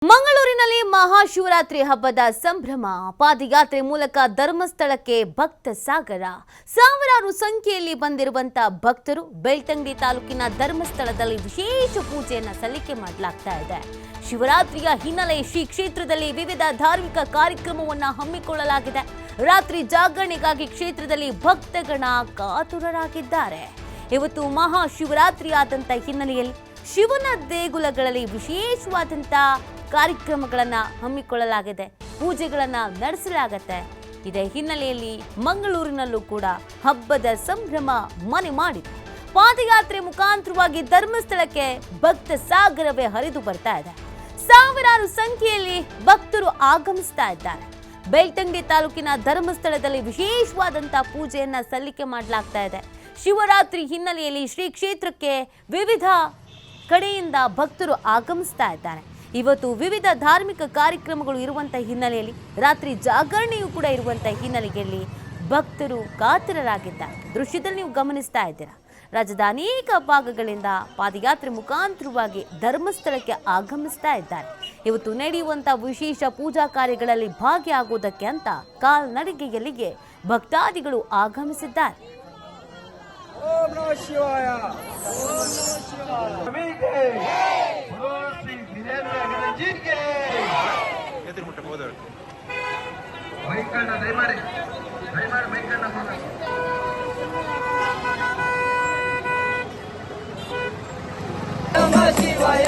ಮಂಗಳೂರಿನಲ್ಲಿ ಮಹಾಶಿವರಾತ್ರಿ ಹಬ್ಬದ ಸಂಭ್ರಮ. ಪಾದಯಾತ್ರೆ ಮೂಲಕ ಧರ್ಮಸ್ಥಳಕ್ಕೆ ಭಕ್ತ ಸಾಗರ. ಸಾವಿರಾರು ಸಂಖ್ಯೆಯಲ್ಲಿ ಬಂದಿರುವಂತ ಭಕ್ತರು ಬೆಳ್ತಂಗಡಿ ತಾಲೂಕಿನ ಧರ್ಮಸ್ಥಳದಲ್ಲಿ ವಿಶೇಷ ಪೂಜೆಯನ್ನು ಸಲ್ಲಿಕೆ ಮಾಡಲಾಗ್ತಾ ಇದೆ. ಶಿವರಾತ್ರಿಯ ಹಿನ್ನೆಲೆ ಶ್ರೀ ಕ್ಷೇತ್ರದಲ್ಲಿ ವಿವಿಧ ಧಾರ್ಮಿಕ ಕಾರ್ಯಕ್ರಮವನ್ನು ಹಮ್ಮಿಕೊಳ್ಳಲಾಗಿದೆ. ರಾತ್ರಿ ಜಾಗರಣೆಗಾಗಿ ಕ್ಷೇತ್ರದಲ್ಲಿ ಭಕ್ತಗಣ ಕಾತುರರಾಗಿದ್ದಾರೆ. ಇವತ್ತು ಮಹಾಶಿವರಾತ್ರಿ ಆದಂತ ಹಿನ್ನೆಲೆಯಲ್ಲಿ ಶಿವನ ದೇಗುಲಗಳಲ್ಲಿ ವಿಶೇಷವಾದಂಥ ಕಾರ್ಯಕ್ರಮಗಳನ್ನು ಹಮ್ಮಿಕೊಳ್ಳಲಾಗಿದೆ, ಪೂಜೆಗಳನ್ನು ನಡೆಸಲಾಗುತ್ತೆ. ಇದೇ ಹಿನ್ನೆಲೆಯಲ್ಲಿ ಮಂಗಳೂರಿನಲ್ಲೂ ಕೂಡ ಹಬ್ಬದ ಸಂಭ್ರಮ ಮನೆ ಮಾಡಿದೆ. ಪಾದಯಾತ್ರೆ ಮುಖಾಂತರವಾಗಿ ಧರ್ಮಸ್ಥಳಕ್ಕೆ ಭಕ್ತ ಸಾಗರವೇ ಹರಿದು ಬರ್ತಾ ಇದೆ. ಸಾವಿರಾರು ಸಂಖ್ಯೆಯಲ್ಲಿ ಭಕ್ತರು ಆಗಮಿಸ್ತಾ ಇದ್ದಾರೆ. ಬೆಳ್ತಂಗಡಿ ತಾಲೂಕಿನ ಧರ್ಮಸ್ಥಳದಲ್ಲಿ ವಿಶೇಷವಾದಂಥ ಪೂಜೆಯನ್ನ ಸಲ್ಲಿಕೆ ಮಾಡಲಾಗ್ತಾ ಇದೆ. ಶಿವರಾತ್ರಿ ಹಿನ್ನೆಲೆಯಲ್ಲಿ ಶ್ರೀ ಕ್ಷೇತ್ರಕ್ಕೆ ವಿವಿಧ ಕಡೆಯಿಂದ ಭಕ್ತರು ಆಗಮಿಸ್ತಾ ಇದ್ದಾರೆ. ಇವತ್ತು ವಿವಿಧ ಧಾರ್ಮಿಕ ಕಾರ್ಯಕ್ರಮಗಳು ಇರುವಂಥ ಹಿನ್ನೆಲೆಯಲ್ಲಿ ರಾತ್ರಿ ಜಾಗರಣೆಯೂ ಕೂಡ ಇರುವಂಥ ಹಿನ್ನೆಲೆಯಲ್ಲಿ ಭಕ್ತರು ಕಾತರರಾಗಿದ್ದಾರೆ. ದೃಶ್ಯದಲ್ಲಿ ನೀವು ಗಮನಿಸ್ತಾ ಇದ್ದೀರಾ, ರಾಜ್ಯದ ಅನೇಕ ಭಾಗಗಳಿಂದ ಪಾದಯಾತ್ರೆ ಮುಖಾಂತರವಾಗಿ ಧರ್ಮಸ್ಥಳಕ್ಕೆ ಆಗಮಿಸ್ತಾ ಇದ್ದಾರೆ. ಇವತ್ತು ನಡೆಯುವಂಥ ವಿಶೇಷ ಪೂಜಾ ಕಾರ್ಯಗಳಲ್ಲಿ ಭಾಗಿಯಾಗುವುದಕ್ಕೆ ಅಂತ ಕಾಲ್ನಡಿಗೆಯಲ್ಲಿಗೆ ಭಕ್ತಾದಿಗಳು ಆಗಮಿಸಿದ್ದಾರೆ. ಓಂ ನಮಃ ಶಿವಾಯ. ಓಂ ನಮಃ ಶಿವಾಯ. ನಮಿಗೆ ಗುರು ಶ್ರೀ ವೀರೇಂದ್ರ ಗಣಜಿಗೆ ಎದುರು ಮುಟ್ಟ ಹೋದರು ಮೈಕಣ್ಣ ದಯಮಾಡಿ ಮೈಕಣ್ಣ ಹೋದ. ನಮಃ ಶಿವಾಯ.